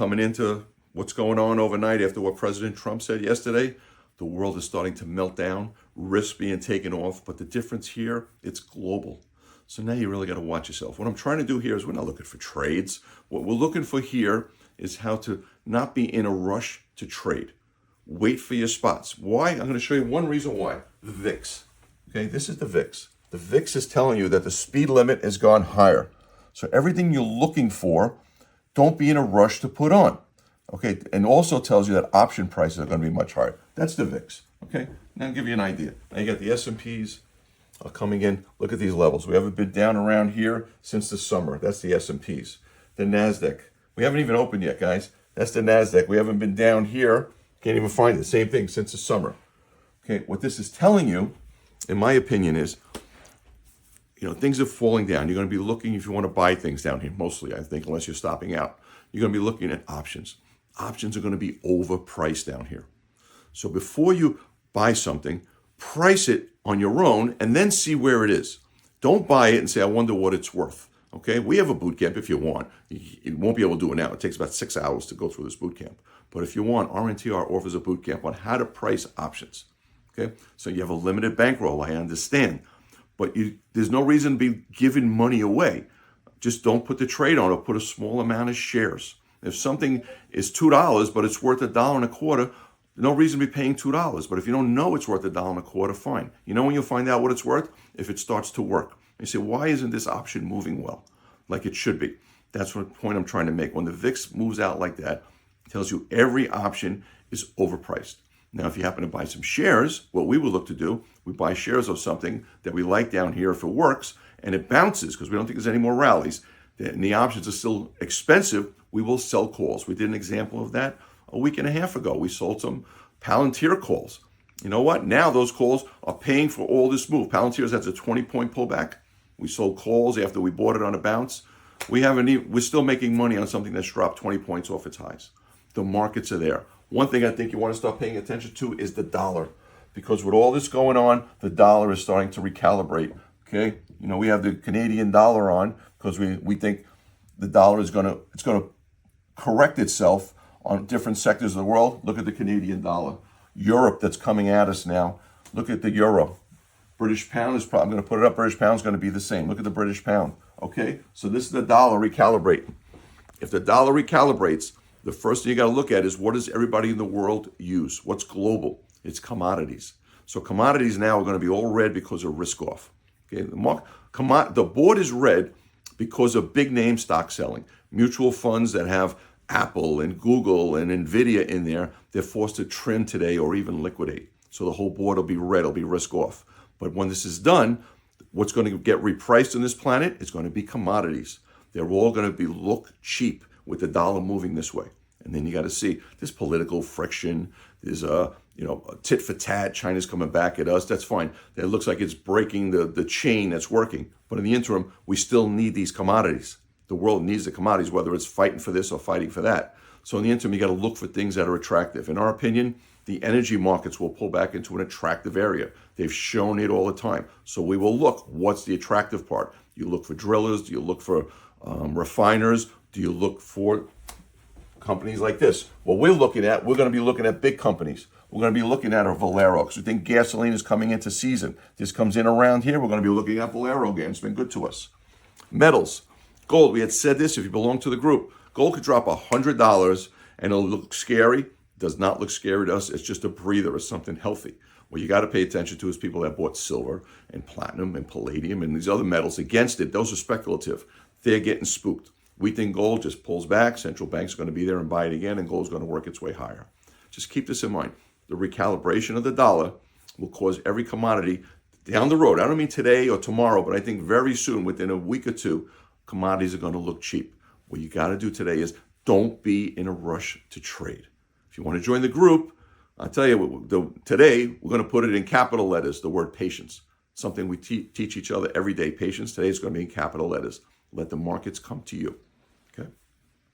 Coming into what's going on overnight after what President Trump said yesterday, the world is starting to melt down, risks being taken off, but the difference here, it's global. So now you really got to watch yourself. What I'm trying to do here is we're not looking for trades. What we're looking for here is how to not be in a rush to trade. Wait for your spots. Why? I'm going to show you one reason why. The VIX. Okay, this is the VIX. The VIX is telling you that the speed limit has gone higher. So everything you're looking for, don't be in a rush to put on. Okay, and also tells you that option prices are going to be much higher. That's the VIX. Okay, now I'll give you an idea. Now you got the S&Ps coming in. Look at these levels. We haven't been down around here since the summer. That's the S&Ps. The NASDAQ. We haven't even opened yet, guys. That's the NASDAQ. We haven't been down here. Can't even find it. Same thing since the summer. Okay, what this is telling you, in my opinion, is things are falling down. You're going to be looking, if you want to buy things down here, mostly, I think, unless you're stopping out. You're going to be looking at options. Options are going to be overpriced down here. So before you buy something, price it on your own and then see where it is. Don't buy it and say, I wonder what it's worth. Okay, we have a boot camp if you want. You won't be able to do it now. It takes about 6 hours to go through this boot camp. But if you want, RNTR offers a boot camp on how to price options. Okay, so you have a limited bankroll, I understand. But there's no reason to be giving money away. Just don't put the trade on or put a small amount of shares. If something is $2, but it's worth $1.25, no reason to be paying $2. But if you don't know it's worth $1.25, fine. You know when you'll find out what it's worth? If it starts to work. You say, why isn't this option moving well? Like it should be. That's what point I'm trying to make. When the VIX moves out like that, it tells you every option is overpriced. Now, if you happen to buy some shares, what we would look to do, we buy shares of something that we like down here if it works, and it bounces because we don't think there's any more rallies, and the options are still expensive, we will sell calls. We did an example of that a week and a half ago. We sold some Palantir calls. You know what? Now those calls are paying for all this move. Palantir's has a 20-point pullback. We sold calls after we bought it on a bounce. We're still making money on something that's dropped 20 points off its highs. The markets are there. One thing I think you want to start paying attention to is the dollar, because with all this going on, the dollar is starting to recalibrate. Okay, we have the Canadian dollar on because we think the dollar is going to correct itself on different sectors of the world. Look at the Canadian dollar. Europe, that's coming at us now. Look at the euro. British pound is probably, I'm going to put it up. British pound is going to be the same. Look at the British pound. Okay, so this is the dollar recalibrating. If the dollar recalibrates, the first thing you got to look at is what does everybody in the world use? What's global? It's commodities. So commodities now are going to be all red because of risk off. Okay, the board is red because of big name stock selling. Mutual funds that have Apple and Google and Nvidia in there, they're forced to trim today or even liquidate. So the whole board will be red, it'll be risk off. But when this is done, what's going to get repriced on this planet is going to be commodities. They're all going to look cheap with the dollar moving this way. And then you got to see this political friction. There's a tit for tat. China's coming back at us. That's fine. It looks like it's breaking the chain that's working. But in the interim, we still need these commodities. The world needs the commodities, whether it's fighting for this or fighting for that. So in the interim, you got to look for things that are attractive. In our opinion, the energy markets will pull back into an attractive area. They've shown it all the time. So we will look, what's the attractive part? You look for drillers. Do you look for refiners? Do you look for companies like this? What we're going to be looking at big companies. We're going to be looking at a Valero because we think gasoline is coming into season. This comes in around here. We're going to be looking at Valero again. It's been good to us. Metals. Gold. We had said this, if you belong to the group, gold could drop $100 and it'll look scary. Does not look scary to us. It's just a breather. It's something healthy. What you got to pay attention to is people that bought silver and platinum and palladium and these other metals against it. Those are speculative. They're getting spooked. We think gold just pulls back. Central banks are going to be there and buy it again, and gold's going to work its way higher. Just keep this in mind. The recalibration of the dollar will cause every commodity down the road. I don't mean today or tomorrow, but I think very soon, within a week or two, commodities are going to look cheap. What you got to do today is don't be in a rush to trade. If you want to join the group, I'll tell you, today we're going to put it in capital letters, the word patience. Something we teach each other every day. Patience today is going to be in capital letters. Let the markets come to you.